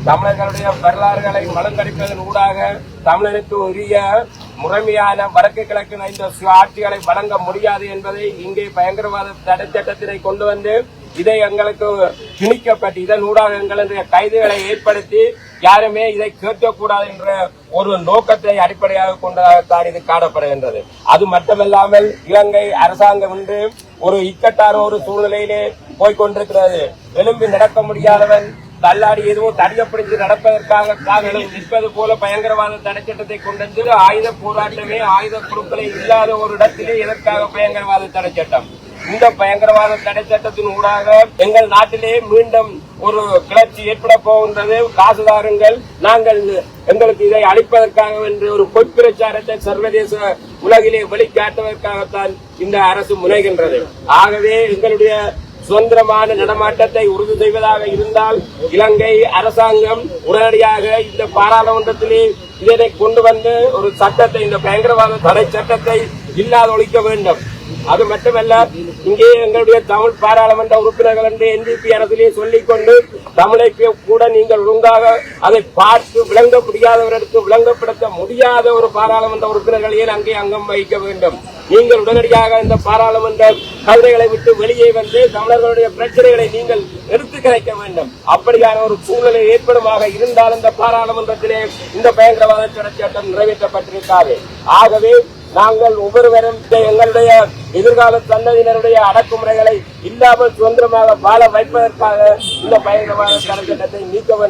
தமிழர்களுடைய வரலாறுகளை மலங்கடிப்பதன் ஊடாக தமிழனுக்கு உரிய முறைமையான வடக்கு கிழக்கு இந்த ஆட்சிகளை வழங்க முடியாது என்பதை இங்கே பயங்கரவாத தடை சட்டத்தினை கொண்டு வந்து இதை எங்களுக்கு திணிக்கப்பட்டு இதன் ஊடாக எங்களுடைய கைதுகளை ஏற்படுத்தி யாருமே இதை கேட்கக்கூடாது என்ற ஒரு நோக்கத்தை அடிப்படையாக கொண்டதாகத்தான் இது காணப்படுகின்றது. அது மட்டுமல்லாமல் இலங்கை அரசாங்கம் இன்று ஒரு இக்கட்டான ஒரு சூழ்நிலையிலே போய்கொண்டிருக்கிறது. எழும்பி நடக்க முடியாதவன் தள்ளாடி எதுவும் தடியப்பிடித்து நடப்பதற்காக காதலும் நிற்பது போல பயங்கரவாத தடை சட்டத்தை கொண்டு ஆயுத போராட்டமே ஆயுத குழுக்களை இல்லாத ஒரு இடத்திலே எதற்காக பயங்கரவாத தடை சட்டம்? இந்த பயங்கரவாத தடை சட்டத்தின் ஊடாக எங்கள் நாட்டிலே மீண்டும் ஒரு கிளர்ச்சி ஏற்பட போகின்றது. காசுதாருங்கள், நாங்கள் எங்களுக்கு இதை அளிப்பதற்காக என்று ஒரு பொய்ப்பிரச்சாரத்தை சர்வதேச உலகிலே வெளிக்காட்டுவதற்காகத்தான் இந்த அரசு முனைகின்றது. ஆகவே எங்களுடைய சுதந்திரமான நடமாட்டத்தை உறுதி செய்வதாக இருந்தால் இலங்கை அரசாங்கம் உடனடியாக இந்த பாராளுமன்றத்திலே இதனை கொண்டு வந்து ஒரு சட்டத்தை, இந்த பயங்கரவாத தடை சட்டத்தை இல்லாத ஒழிக்க வேண்டும். அது மட்டுமல்ல, இங்கே எங்களுடைய தமிழ் பாராளுமன்ற உறுப்பினர்கள் என்று NDP அரசிலே சொல்லிக் கொண்டு தமிழை கூட நீங்கள் ஒழுங்காக அதை பார்த்து விளங்க முடியாதவர்களுக்கு விளங்கப்படுத்த முடியாத ஒரு பாராளுமன்ற உறுப்பினர்கள் ஏன் அங்கே அங்கம் வகிக்க வேண்டும்? நீங்கள் உடனடியாக இந்த பாராளுமன்ற கவிதைகளை விட்டு வெளியே வந்து தமிழர்களுடைய பிரச்சனைகளை நீங்கள் எடுத்து கிடைக்க வேண்டும். அப்படியான ஒரு சூழ்நிலை ஏற்படுமாக இருந்தால் இந்த பாராளுமன்றத்திலே இந்த பயங்கரவாத தடை சட்டம் நிறைவேற்றப்பட்டிருக்காது. ஆகவே நாங்கள் ஒவ்வொருவரும் எங்களுடைய எதிர்கால சந்ததியினருடைய அடக்குமுறைகளை இல்லாமல் சுதந்திரமாக வாழ வைப்பதற்காக இந்த பயங்கரவாத தடை சட்டத்தை நீக்க வேண்டும்.